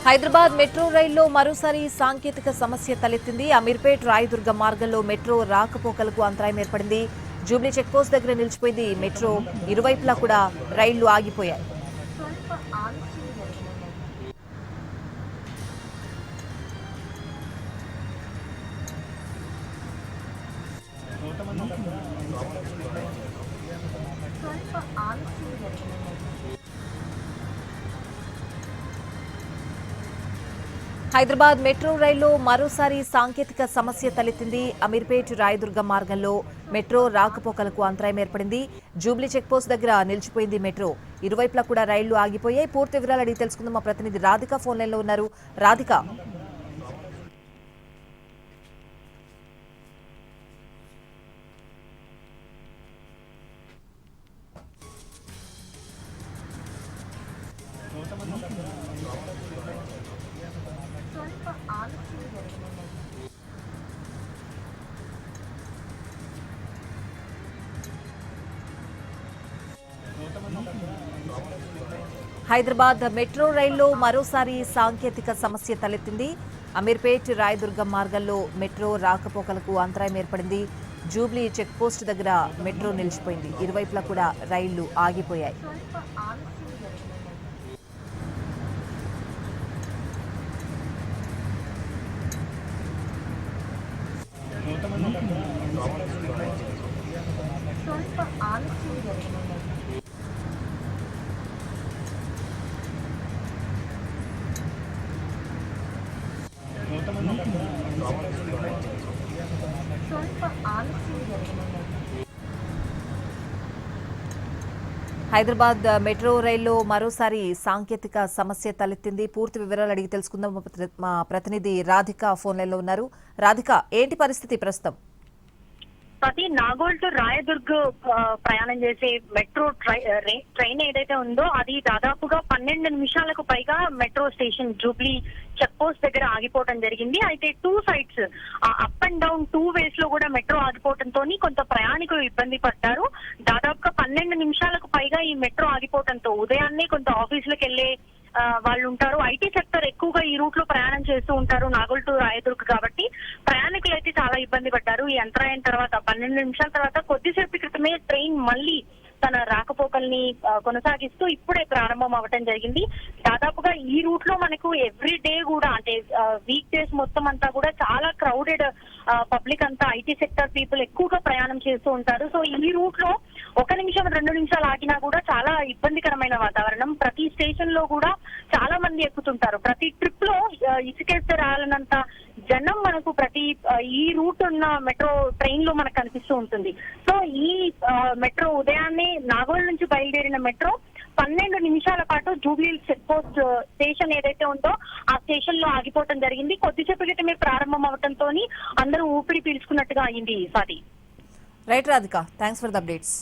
Hyderabad metro రైల్లో మరోసారి సాంకేతిక సమస్య తలెత్తింది. అమీర్పేట్ రాయదుర్గ మార్గంలో మెట్రో రాకపోకలకు అంతరాయం ఏర్పడింది. జూబ్లీ చెక్పోస్ట్ దగ్గర నిలిచిపోయింది మెట్రో. ఇరువైపులా కూడా రైళ్లు ఆగిపోయాయి. హైదరాబాద్ మెట్రో రైల్లో మరోసారి సాంకేతిక సమస్య తలెత్తింది. అమీర్పేట్ రాయదుర్గ మార్గంలో మెట్రో రాకపోకలకు అంతరాయం ఏర్పడింది. జూబ్లీ చెక్పోస్ట్ దగ్గర నిలిచిపోయింది మెట్రో. ఇరువైపులా కూడా రైళ్లు ఆగిపోయాయి. పూర్తి వివరాలు అడిగి తెలుసుకుందాం. మా ప్రతినిధి రాధిక ఫోన్ లైన్లో ఉన్నారు. రాధిక, హైదరాబాద్ మెట్రో రైల్లో మరోసారి సాంకేతిక సమస్య తలెత్తింది. అమీర్పేట్ రాయదుర్గం మార్గంలో మెట్రో రాకపోకలకు అంతరాయం ఏర్పడింది. జూబ్లీ చెక్పోస్ట్ దగ్గర మెట్రో నిలిచిపోయింది. ఇరువైపులా కూడా రైళ్లు ఆగిపోయాయి. హైదరాబాద్ మెట్రో రైల్లో మరోసారి సాంకేతిక సమస్య తలెత్తింది. పూర్తి వివరాలు అడిగి తెలుసుకుందాం. మా ప్రతినిధి రాధిక ఫోన్ లైన్లో ఉన్నారు. రాధిక, ఏంటి పరిస్థితి ప్రస్తుతం? నాగోల్ టు రాయదుర్గ్ ప్రయాణం చేసే మెట్రో ట్రైన్ ఏదైతే ఉందో అది దాదాపుగా 12 నిమిషాలకు పైగా metro station Jubilee check post దగ్గర ఆగిపోవడం జరిగింది. అయితే 2 sides up and down 2 ways లో కూడా మెట్రో ఆగిపోవడంతో కొంత ప్రయాణికులు ఇబ్బంది పడ్డారు. దాదాపుగా 12 నిమిషాలకు పైగా ఈ మెట్రో ఆగిపోవడంతో ఉదయాన్నే కొంత ఆఫీసులకు వెళ్లే వాళ్ళు ఉంటారు. ఐటీ సెక్టర్ ఎక్కువగా ఈ రూట్ లో ప్రయాణం చేస్తూ ఉంటారు నాగోల్ టు రాయదుర్గ్ కాబట్టి ప్రయాణికులు అయితే చాలా ఇబ్బంది పడ్డారు. ఈ అంతరాయం తర్వాత 12 నిమిషాల తర్వాత కొద్దిసేపు క్రితమే ట్రైన్ మళ్ళీ తన రాకపోకల్ని కొనసాగిస్తూ ఇప్పుడే ప్రారంభం అవ్వటం జరిగింది. దాదాపుగా ఈ రూట్ లో మనకు ఎవ్రీ డే కూడా అంటే వీక్ డేస్ మొత్తం అంతా కూడా చాలా క్రౌడెడ్ పబ్లిక్ అంతా ఐటీ సెక్టర్ పీపుల్ ఎక్కువగా ప్రయాణం చేస్తూ ఉంటారు. సో ఈ రూట్ లో 1 నిమిషం 2 నిమిషాలు ఆగినా కూడా చాలా ఇబ్బందికరమైన వాతావరణం. ప్రతి స్టేషన్ లో కూడా చాలా మంది ఎక్కుతుంటారు. ప్రతి ట్రిప్ లో ఇసుకేస్తే రాలనంత జనం మనకు ఈ రూట్ ఉన్న మెట్రో ట్రైన్ లో మనకు కనిపిస్తూ ఉంటుంది. సో ఈ మెట్రో ఉదయాన్నే నాగోల్ నుంచి బయలుదేరిన మెట్రో 12 నిమిషాల పాటు జూబ్లీ చెక్ పోస్ట్ స్టేషన్ ఏదైతే ఉందో ఆ స్టేషన్ లో ఆగిపోవడం జరిగింది. కొద్దిసేపు క్రితమే ప్రారంభం అవడంతో అందరూ ఊపిరి పీల్చుకున్నట్టుగా అయింది. సాది right Radhika, thanks for the updates.